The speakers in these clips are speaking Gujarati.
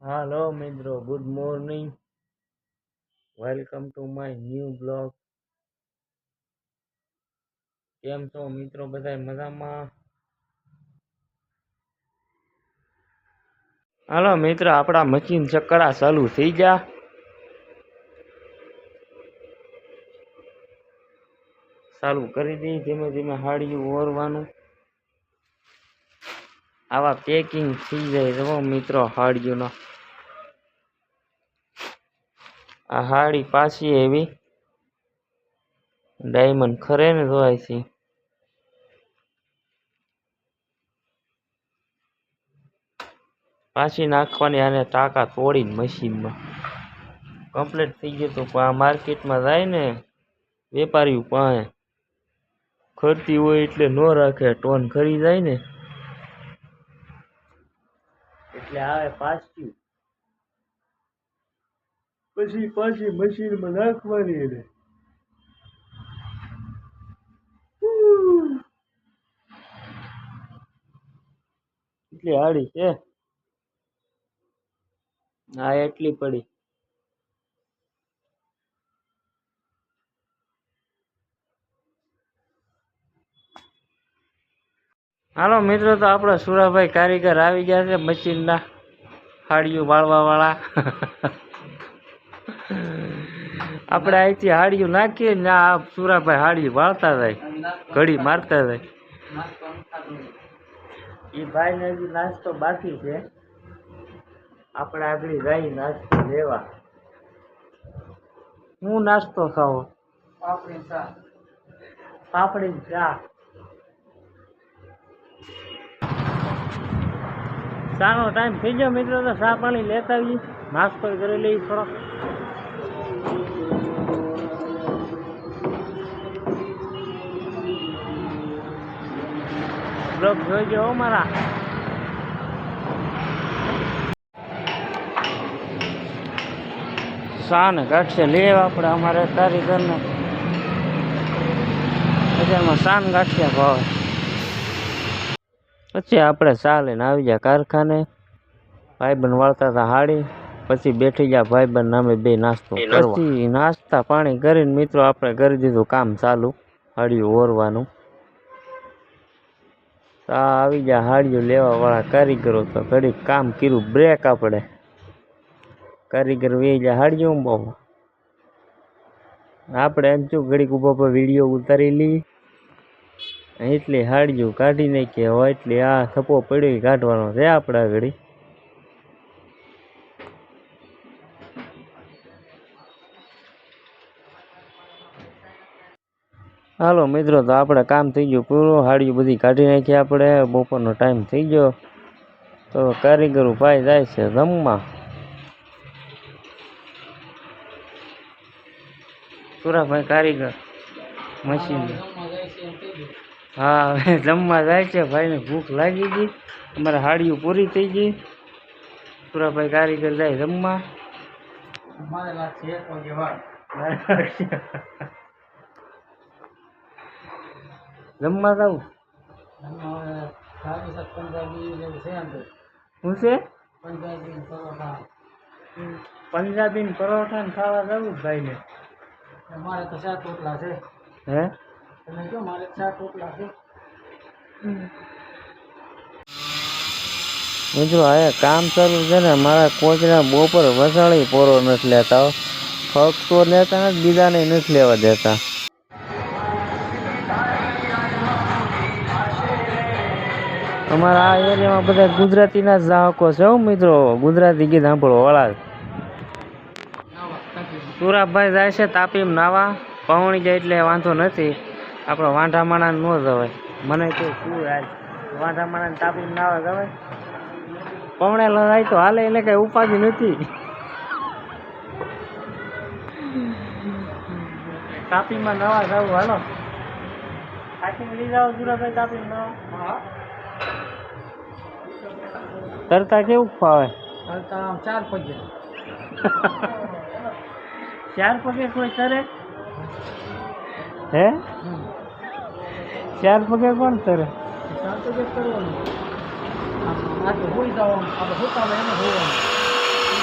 हेलो मित्रों, good morning. Welcome to my new blog. केम छो मित्रों? बधाय मजामां? हेलो मित्र, आपड़ा मशीन चक्कड़ा चालू थई गया। चालू करी दी। धीमे धीमे हाड़िયું ओरवानुं। आवा पेकिंग थी जाय जो मित्रों हाड़ियों। आ हाड़ी पाછી एवी डायमंड खरे ने जोवाय छे। पाછી नाखवानी आने टाका तोड़ीने मशीन में कम्प्लीट थी गयो। तो मार्केट में जाय ने वेपारी पासे खरती होय एटले नो राखे। टोन खरी जाय ने એટલે આવે પાછી પછી પાછી મશીન માં નાખવાની એને એટલી હાડી છે। આ એટલી પડી। હાલો મિત્રો, તો આપણા સુરાભાઈ કારીગર આવી ગયા છે મશીન ના હાડીઓ વાળવા વાળા। આપણે અહીંથી હાડીઓ નાખીએ ને આ સુરાભાઈ હાડી વાળતા જાય, ઘડી મારતા જાય। એ ભાઈ ને હજી નાસ્તો બાકી છે। આપણે આગળ જઈ નાસ્તો લેવા। હું નાસ્તો ખાવો? પાપડી ચા। પાપડી ચા। ચાનો ટાઈમ થઈ ગયો મિત્રો, તો ચા પાણી લેતા આવીએ, નાસ્તો કરી લઈએ થોડો। બ્લોગ જોઈજો મારા। ચા ને ગાંઠે લેવા આપણે અમારે કારીગર ને બજારમાં ચા ને ગાંઠિયા ભાવે। પછી આપણે ચા લઈને આવી ગયા કારખાને। ભાઈબંધ વાળતા હતા હાડી, પછી બેઠી ગયા ભાઈબંધ નામે બે નાસ્તો કરવા। પછી નાસ્તા પાણી કરીને મિત્રો આપણે કરી દીધું કામ ચાલુ, હાડિયું ઓરવાનું। આવી ગયા હાડિયું લેવા વાળા કારીગરો, તો ઘડીક કામ કર્યું બ્રેક આપણે। કારીગર વે ગયા હાડિયું બહુ આપણે એમ છું ઘડીક ઉભા વિડીયો ઉતારી લઈએ। એટલે હાડિયું કાઢી નાખીએ હોય એટલે આ થપ્પો પડ્યો કાઢવાનો છે આપણે ઘડી। હાલો મિત્રો, તો આપણે કામ થઈ ગયું પૂરું। હાડિયું બધી કાઢી નાખી આપણે। બપોરનો ટાઈમ થઈ ગયો, તો કારીગરો ભાઈ જાય છે જમવા। સુરાભાઈ કારીગર મશીન, હા હવે જમવા જાય છે। ભાઈને ભૂખ લાગી ગઈ, અમારે હાડિયું પૂરી થઈ ગઈ। સુરાભાઈ કારીગર જાય જમવા। જમવા જાઉં શું છે? પંજાબી પરોઠા ને ખાવા જવું ભાઈ ને। મારે તો 4 ટોટલા છે। હે તમે જો મારે 4 ટોટલા છે મિત્રો। આ કામ ચાલુ છે ને, મારા કોચના બપોર વસાળી પોરો નથી લેતા, ફક તો લેતા નથી, બીજાને નથી લેવા દેતા। અમારા આ એરિયામાં બધા ગુજરાતીના જ ચાહકો છે મિત્રો, ગુજરાતી ગીત સાંભળો વાળા। સુરાભાઈ જાય છે તાપીમાં નાવા, પહોંચી જાય એટલે વાંધો નથી। આપણે વાંઢામાણા ન જવાય, મને તો શું યાર વાંઢામાણા તાપીમાં નાવા જવાય? પવણેલા જાય તો હાલે, એટલે કઈ ઉપાધિ નથી। તાપીમાં નવા જવું હાલો, તાપીમાં લઈ જાઓ સુરાભાઈ તાપીમાં નવા। તરતા કેવું ફાવે? તરતા 4 પગે। 4 પગે કોઈ તરે? હે 4 પગે કોણ તરે? 4 પગે કરવાનું, આ તો હોઈ જવાનું, આપણે હોતા એને હોવાનું।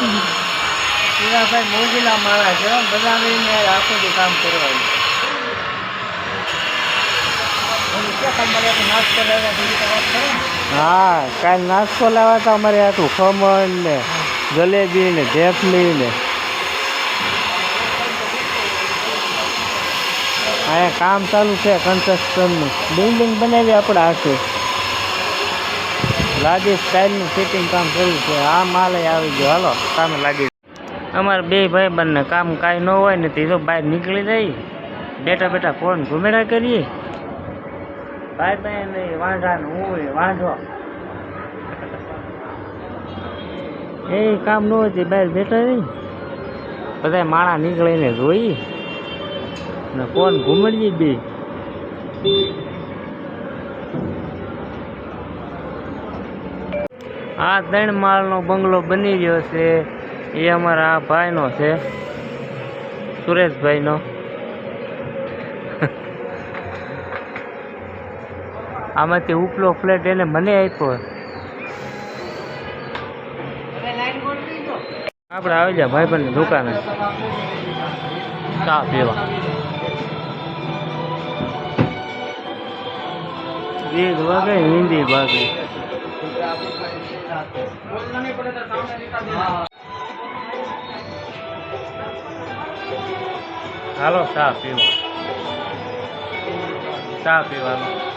ભાઈ મોજીલા માણસ છે બધા લઈને આખો દી કામ કરવાનું. હા કાલ નાસ્તો લાવ્યા હતા અમારે આટલું ખમણ ને જલેબી ને ઢેફલી ને અહીંયા કામ ચાલુ છે કન્સ્ટ્રક્શનનું બિલ્ડિંગ બનાવી આપણે આખી લાદી સ્ટાઇલનું ફિટિંગ કામ કર્યું છે. આ માલ આવી ગયો હાલો કામે લાગી. અમારે બે ભાઈ બંને કામ કાંઈ ન હોય ને તે તો બહાર નીકળી જાય બેઠા બેઠા ફોન ઘુમેડા કરીએ. ભાઈ ભાઈ નહીં વાંધા ને હું વાંધો એ કામ ન હોય બહાર બેઠા રહી બધા માણા નીકળીને જોઈ ને ફોન ઘુમડીએ બે. આ 3 માળનો બંગલો બની રહ્યો છે એ અમારા આ ભાઈનો છે સુરેશભાઈનો. આમાંથી ઉપલો ફ્લેટ એને મને આપ્યો. આપણે આવી જાય ભાઈબંધની દુકાને ચા પીવા. ગીત વાગે હિન્દી વાગે. હાલો ચા પીવા ચા પીવાનું.